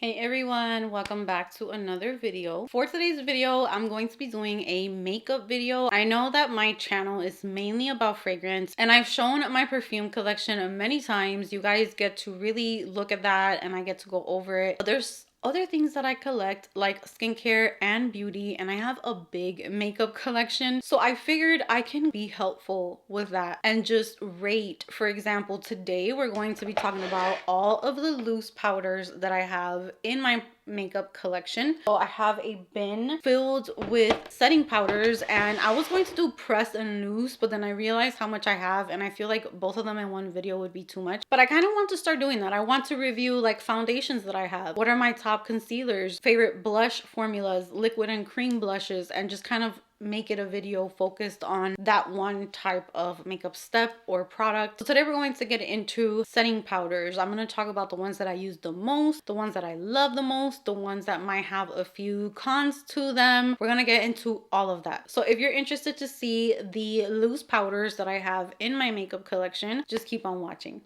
Hey everyone, welcome back to another video. For today's video, I'm going to be doing a makeup video. I know that my channel is mainly about fragrance and I've shown my perfume collection many times. You guys get to really look at that and I get to go over it. But there's other things that I collect like skincare and beauty, and I have a big makeup collection. So I figured I can be helpful with that and just rate. For example, today we're going to be talking about all of the loose powders that I have in my makeup collection. So I have a bin filled with setting powders and I was going to do press and loose, but then I realized how much I have and I feel like both of them in one video would be too much. But I kind of want to start doing that. I want to review like foundations that I have. What are my top concealers, favorite blush formulas, liquid and cream blushes, and just kind of make it a video focused on that one type of makeup step or product. So today we're going to get into setting powders. I'm going to talk about the ones that I use the most, the ones that I love the most, the ones that might have a few cons to them. We're going to get into all of that. So if you're interested to see the loose powders that I have in my makeup collection, just keep on watching.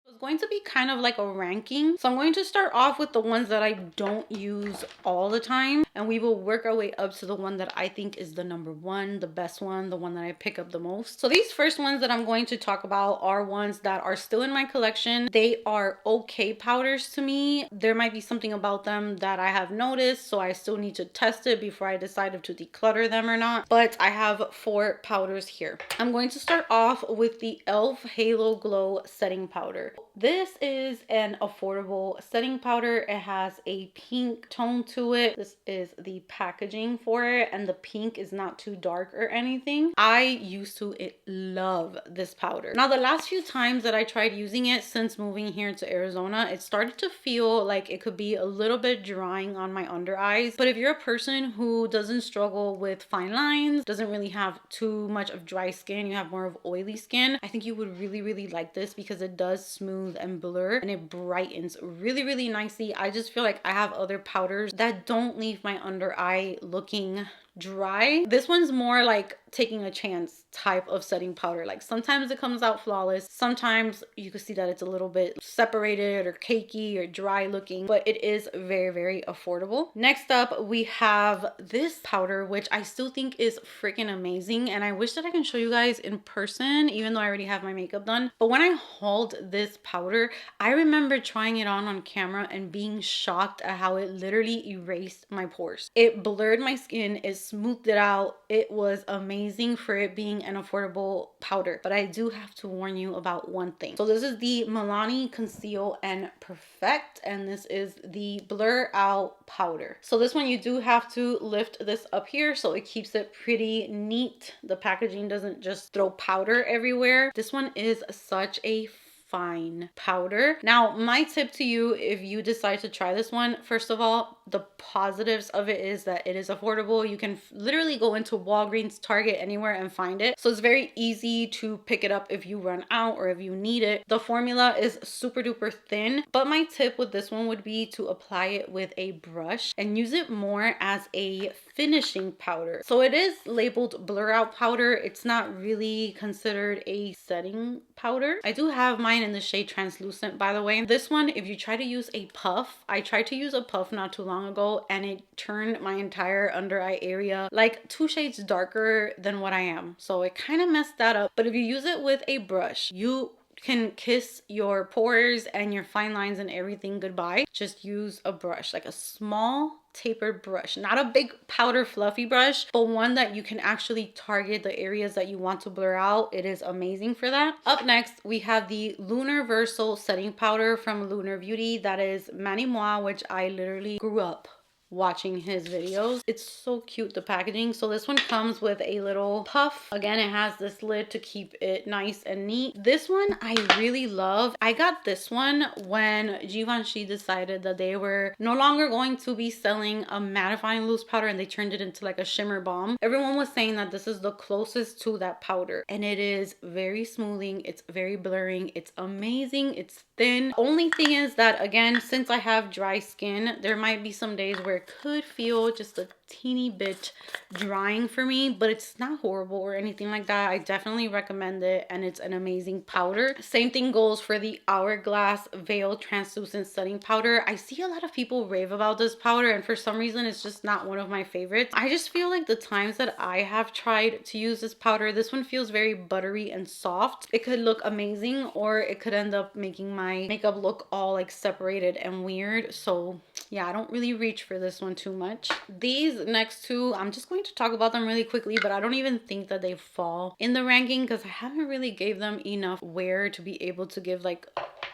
It's going to be kind of like a ranking. So I'm going to start off with the ones that I don't use all the time, and we will work our way up to the one that I think is the number one, the best one, the one that I pick up the most. So these first ones that I'm going to talk about are ones that are still in my collection. They are okay powders to me. There might be something about them that I have noticed, so I still need to test it before I decide if to declutter them or not. But I have 4 powders here. I'm going to start off with the e.l.f. Halo Glow Setting Powder. This is an affordable setting powder. It has a pink tone to it. This is the packaging for it, and the pink is not too dark or anything. I used to love this powder. Now, the last few times that I tried using it since moving here to Arizona, it started to feel like it could be a little bit drying on my under eyes. But if you're a person who doesn't struggle with fine lines, doesn't really have too much of dry skin, you have more of oily skin, I think you would really like this because it does smooth and blur and it brightens really nicely. I just feel like I have other powders that don't leave my under eye looking dry. This one's more like taking a chance type of setting powder. Like sometimes it comes out flawless, sometimes you can see that it's a little bit separated or cakey or dry looking, but it is very affordable. Next up, we have this powder, which I still think is freaking amazing, and I wish that I can show you guys in person, even though I already have my makeup done. But when I hauled this powder, I remember trying it on camera and being shocked at how it literally erased my pores. It blurred my skin, it smoothed it out. It was amazing for it being an affordable powder. But I do have to warn you about one thing. So this is the Milani Conceal and Perfect, and this is the Blur Out powder. So this one, you do have to lift this up here so it keeps it pretty neat. The packaging doesn't just throw powder everywhere. This one is such a fine powder. Now, my tip to you, if you decide to try this one, first of all, the positives of it is that it is affordable. You can literally go into Walgreens, Target, anywhere and find it. So it's very easy to pick it up if you run out or if you need it. The formula is super duper thin, but my tip with this one would be to apply it with a brush and use it more as a finishing powder. So it is labeled blur out powder. It's not really considered a setting powder. I do have mine in the shade translucent, by the way. This one, if you try to use a puff, I tried to use a puff not too long ago and it turned my entire under eye area like 2 shades darker than what I am. So it kind of messed that up. But if you use it with a brush, you can kiss your pores and your fine lines and everything goodbye. Just use a brush, like a small tapered brush, not a big powder fluffy brush, but one that you can actually target the areas that you want to blur out. It is amazing for that. Up next, we have the Lunar setting powder from Lunar Beauty. That is Mani Moi, which I literally grew up watching his videos. It's so cute, the packaging. So this one comes with a little puff. Again, it has this lid to keep it nice and neat. This one I really love. I got this one when Givenchy decided that they were no longer going to be selling a mattifying loose powder and they turned it into like a shimmer balm. Everyone was saying that this is the closest to that powder, and it is very smoothing, it's very blurring, it's amazing, it's thin. Only thing is that, again, since I have dry skin, there might be some days where it could feel just a teeny bit drying for me, but it's not horrible or anything like that. I definitely recommend it, and it's an amazing powder. Same thing goes for the Hourglass Veil Translucent Setting Powder. I see a lot of people rave about this powder, and for some reason it's just not one of my favorites. I just feel like the times that I have tried to use this powder, this one feels very buttery and soft. It could look amazing, or it could end up making my makeup look all like separated and weird. So yeah, I don't really reach for this one too much. These next two, I'm just going to talk about them really quickly, but I don't even think that they fall in the ranking because I haven't really gave them enough wear to be able to give like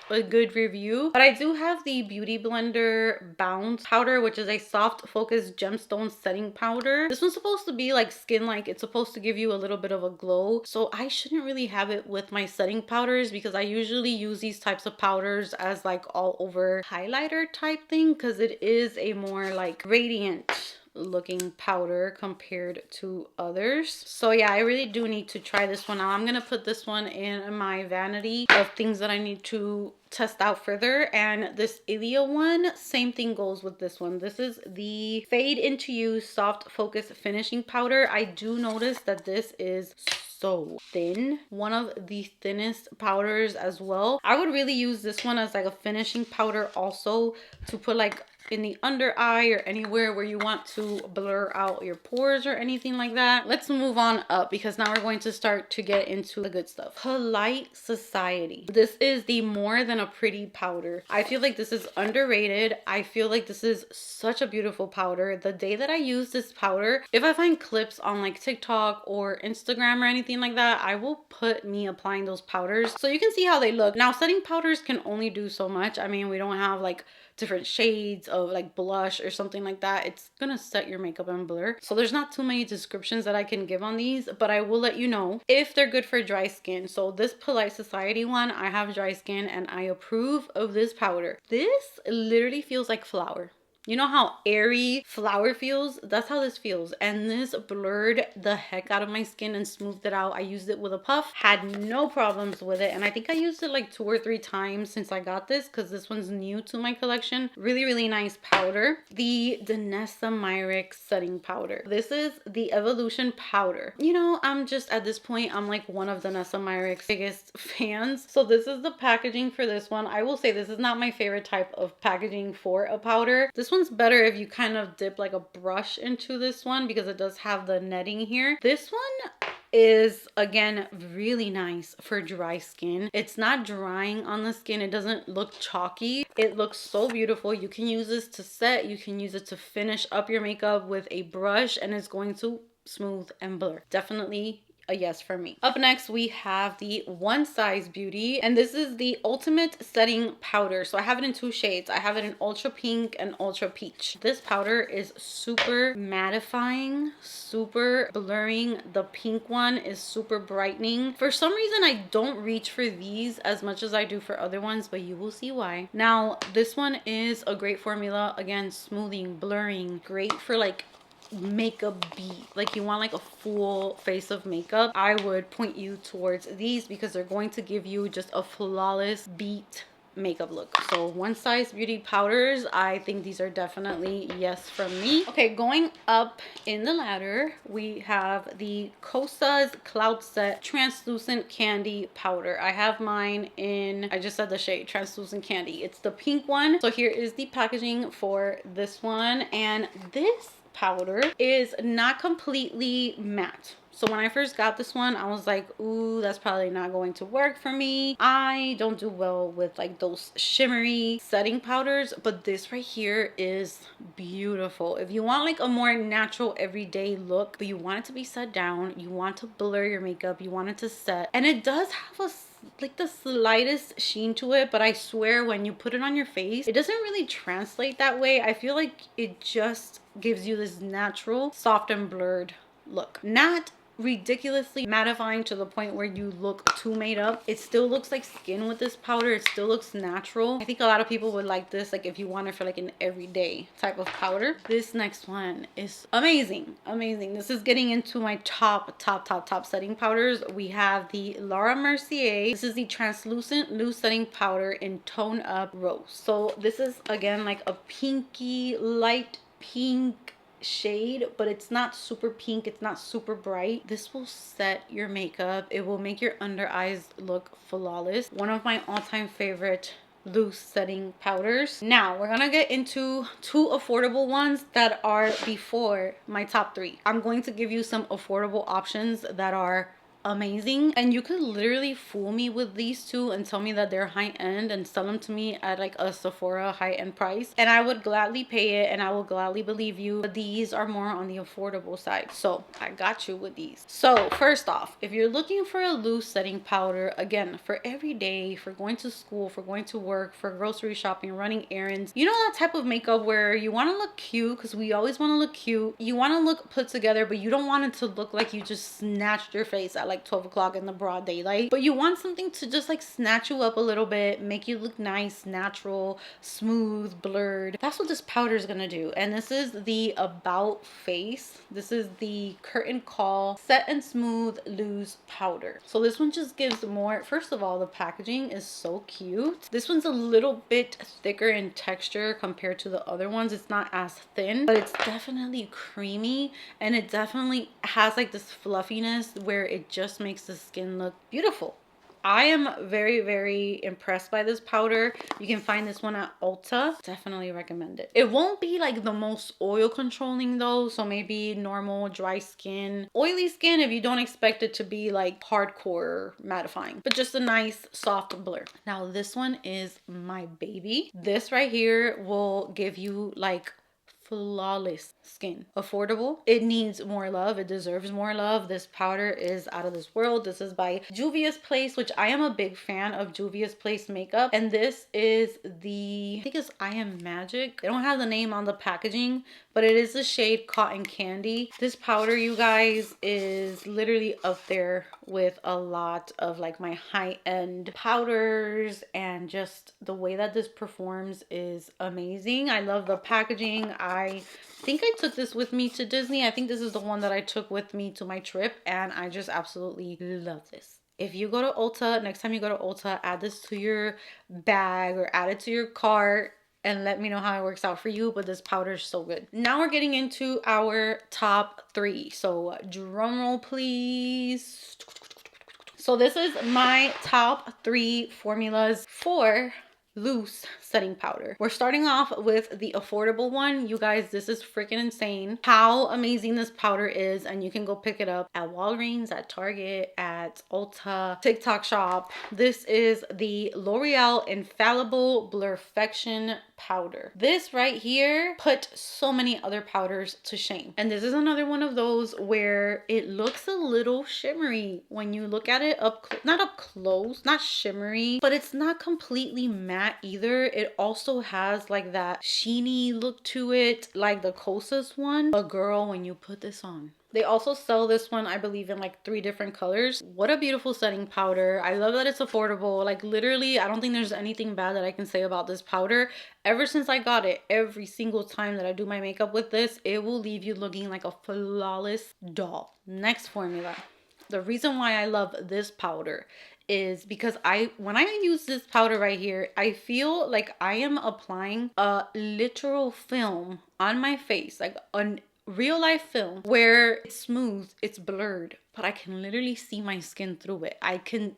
a good review. But I do have the Beauty Blender Bounce powder, which is a soft focus gemstone setting powder. This one's supposed to be like skin like, it's supposed to give you a little bit of a glow, so I shouldn't really have it with my setting powders because I usually use these types of powders as like all over highlighter type thing because it is a more like radiant looking powder compared to others. So yeah, I really do need to try this one out. I'm gonna put this one in my vanity of things that I need to test out further. And this Ilia one, same thing goes with this one. This is the Fade Into You Soft Focus Finishing Powder. I do notice that this is so thin, one of the thinnest powders as well. I would really use this one as like a finishing powder also to put like in the under eye or anywhere where you want to blur out your pores or anything like that. Let's move on up because now we're going to start to get into the good stuff. Polite Society. This is the More Than a Pretty powder. I feel like this is underrated. I feel like this is such a beautiful powder. The day that I use this powder, if I find clips on like TikTok or Instagram or anything like that, I will put me applying those powders so you can see how they look. Now, setting powders can only do so much. I mean, we don't have like different shades of like blush or something like that. It's gonna set your makeup and blur. So there's not too many descriptions that I can give on these, but I will let you know if they're good for dry skin. So this Polite Society one, I have dry skin and I approve of this powder. This literally feels like flour. You know how airy flour feels? That's how this feels. And this blurred the heck out of my skin and smoothed it out. I used it with a puff, had no problems with it. And I think I used it like 2 or 3 times since I got this because this one's new to my collection. Really, really nice powder. The Danessa Myricks Setting Powder. This is the Evolution Powder. You know, I'm just at this point, I'm like one of Danessa Myricks' biggest fans. So this is the packaging for this one. I will say this is not my favorite type of packaging for a powder. This one's better if you kind of dip like a brush into this one because it does have the netting here. This one is again really nice for dry skin. It's not drying on the skin. It doesn't look chalky. It looks so beautiful. You can use this to set. You can use it to finish up your makeup with a brush and it's going to smooth and blur. Definitely a yes for me. Up next, we have the One Size Beauty, and this is the Ultimate Setting Powder. So I have it in 2 shades. I have it in Ultra Pink and Ultra Peach. This powder is super mattifying, super blurring. The pink one is super brightening. For some reason, I don't reach for these as much as I do for other ones, but you will see why. Now, this one is a great formula. Again, smoothing, blurring, great for like makeup beat. Like you want like a full face of makeup, I would point you towards these because they're going to give you just a flawless beat makeup look. So One Size Beauty powders, I think these are definitely yes from me. Okay, going up in the ladder, we have the Kosas Cloud Set Translucent Candy Powder. I have mine in, I just said the shade, Translucent Candy. It's the pink one. So here is the packaging for this one, and this powder is not completely matte. So when I first got this one, I was like, ooh, that's probably not going to work for me. I don't do well with like those shimmery setting powders, but this right here is beautiful. If you want like a more natural everyday look, but you want it to be set down, you want to blur your makeup, you want it to set, and it does have a like the slightest sheen to it, but I swear when you put it on your face, it doesn't really translate that way. I feel like it just gives you this natural, soft and blurred look. Not ridiculously mattifying to the point where you look too made up. It still looks like skin with this powder. It still looks natural. I think a lot of people would like this, like if you want it for like an everyday type of powder. This next one is amazing. Amazing. This is getting into my top setting powders. We have the Laura Mercier. This is the Translucent Loose Setting Powder in Tone Up Rose. So this is again like a pinky light pink shade, but it's not super pink, it's not super bright. This will set your makeup. It will make your under eyes look flawless. One of my all-time favorite loose setting powders. Now we're gonna get into two affordable ones that are before my top three. I'm going to give you some affordable options that are amazing, and you could literally fool me with these two and tell me that they're high-end and sell them to me at like a Sephora high-end price, and I would gladly pay it and I will gladly believe you. But these are more on the affordable side, so I got you with these. So first off, if you're looking for a loose setting powder, again, for every day, for going to school, for going to work, for grocery shopping, running errands, you know, that type of makeup where you want to look cute, because we always want to look cute, you want to look put together, but you don't want it to look like you just snatched your face at like 12 o'clock in the broad daylight, but you want something to just like snatch you up a little bit, make you look nice, natural, smooth, blurred. That's what this powder is gonna do. And this is the About Face. This is the Curtain Call Set and Smooth Loose Powder. So this one just gives more. First of all, the packaging is so cute. This one's a little bit thicker in texture compared to the other ones. It's not as thin, but it's definitely creamy, and it definitely has like this fluffiness where it just makes the skin look beautiful. I am very, very impressed by this powder. You can find this one at Ulta. Definitely recommend it. It won't be like the most oil controlling though, so maybe normal dry skin, oily skin, if you don't expect it to be like hardcore mattifying, but just a nice soft blur. Now this one is my baby. This right here will give you like flawless skin. Affordable. It needs more love. It deserves more love. This powder is out of this world. This is by Juvia's Place, which I am a big fan of Juvia's Place makeup. And this is the, I think it's I Am Magic. They don't have the name on the packaging, but it is the shade Cotton Candy. This powder, you guys, is literally up there with a lot of like my high-end powders, and just the way that this performs is amazing. I love the packaging. I think I took this with me to Disney. I think this is the one that I took with me to my trip, and I just absolutely love this. If you go to Ulta, next time you go to Ulta, add this to your bag or add it to your cart and let me know how it works out for you. But this powder is so good. Now we're getting into our top three. So drum roll, please. So this is my top three formulas for loose setting powder. We're starting off with the affordable one. You guys, this is freaking insane how amazing this powder is, and you can go pick it up at Walgreens, at Target, at Ulta, TikTok shop. This is the L'Oreal Infallible Blurfection powder. This right here put so many other powders to shame, and this is another one of those where it looks a little shimmery when you look at it not up close, not shimmery, but it's not completely matte either. It also has like that sheeny look to it, like the Kosas one. But girl, when you put this on, they also sell this one, I believe, in like 3 different colors. What a beautiful setting powder. I love that it's affordable. Like literally, I don't think there's anything bad that I can say about this powder. Ever since I got it, every single time that I do my makeup with this, it will leave you looking like a flawless doll. Next formula. The reason why I love this powder is because when I use this powder right here, I feel like I am applying a literal film on my face, like a real life film where it's smooth, it's blurred, but I can literally see my skin through it.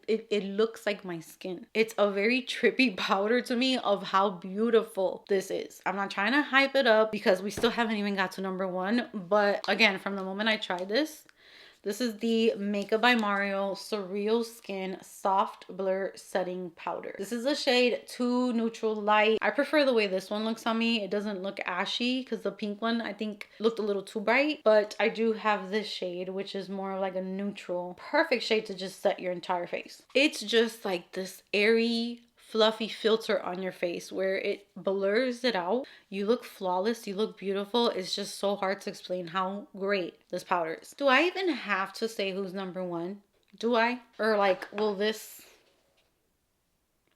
It looks like my skin. It's a very trippy powder to me of how beautiful this is. I'm not trying to hype it up because we still haven't even got to number 1, but again, from the moment I tried this, this is the Makeup by Mario Surreal Skin Soft Blur Setting Powder. This is the shade 2 Neutral Light. I prefer the way this one looks on me. It doesn't look ashy because the pink one I think looked a little too bright. But I do have this shade, which is more like a neutral. Perfect shade to just set your entire face. It's just like this airy, fluffy filter on your face where it blurs it out. You look flawless, you look beautiful. It's just so hard to explain how great this powder is. Do I even have to say who's number 1? Do I? Or like, will this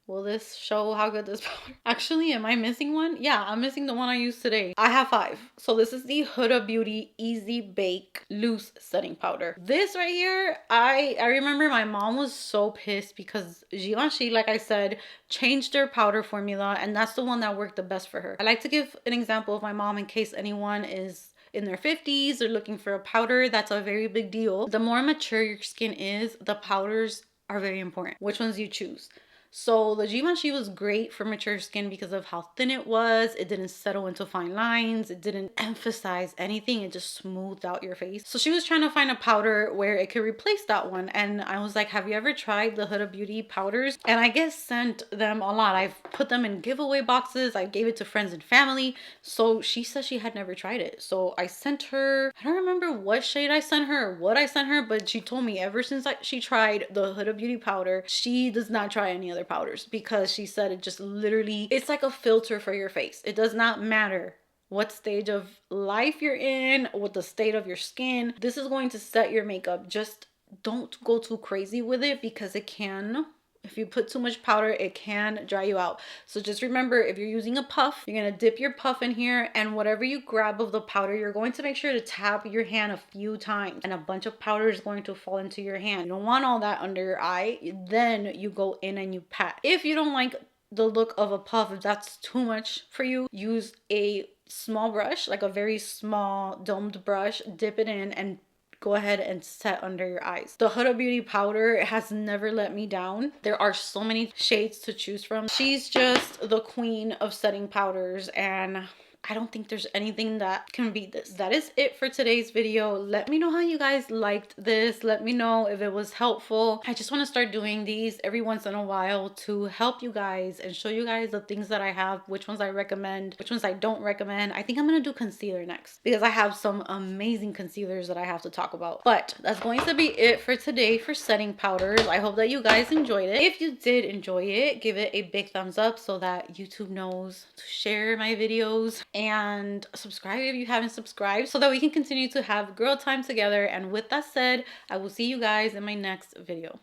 Will this show how good this powder? Actually, am I missing one? Yeah, I'm missing the one I used today. I have 5. So this is the Huda Beauty Easy Bake Loose Setting Powder. This right here, I remember my mom was so pissed because Givenchy, like I said, changed their powder formula, and that's the one that worked the best for her. I like to give an example of my mom in case anyone is in their 50s or looking for a powder. That's a very big deal. The more mature your skin is, the powders are very important, which ones you choose. So the Givenchy was great for mature skin because of how thin it was. It didn't settle into fine lines. It didn't emphasize anything. It just smoothed out your face. So she was trying to find a powder where it could replace that one. And I was like, have you ever tried the Huda Beauty powders? And I guess sent them a lot. I've put them in giveaway boxes. I gave it to friends and family. So she said she had never tried it. So I sent her, I don't remember what shade I sent her or what I sent her, but she told me ever since she tried the Huda Beauty powder, she does not try any other powders because she said it just literally, it's like a filter for your face. It does not matter what stage of life you're in, what the state of your skin. This is going to set your makeup. Just don't go too crazy with it because it can, if you put too much powder, it can dry you out. So just remember, if you're using a puff, you're going to dip your puff in here, and whatever you grab of the powder, you're going to make sure to tap your hand a few times, and a bunch of powder is going to fall into your hand. You don't want all that under your eye. Then you go in and you pat. If you don't like the look of a puff, if that's too much for you, use a small brush, like a very small domed brush, dip it in and go ahead and set under your eyes. The Huda Beauty powder has never let me down. There are so many shades to choose from. She's just the queen of setting powders, and I don't think there's anything that can beat this. That is it for today's video. Let me know how you guys liked this. Let me know if it was helpful. I just want to start doing these every once in a while to help you guys and show you guys the things that I have, which ones I recommend, which ones I don't recommend. I think I'm going to do concealer next because I have some amazing concealers that I have to talk about. But that's going to be it for today for setting powders. I hope that you guys enjoyed it. If you did enjoy it, give it a big thumbs up so that YouTube knows to share my videos. And subscribe if you haven't subscribed so that we can continue to have girl time together. And with that said, I will see you guys in my next video.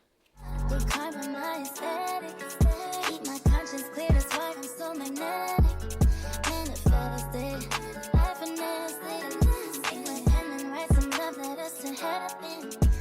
Keep my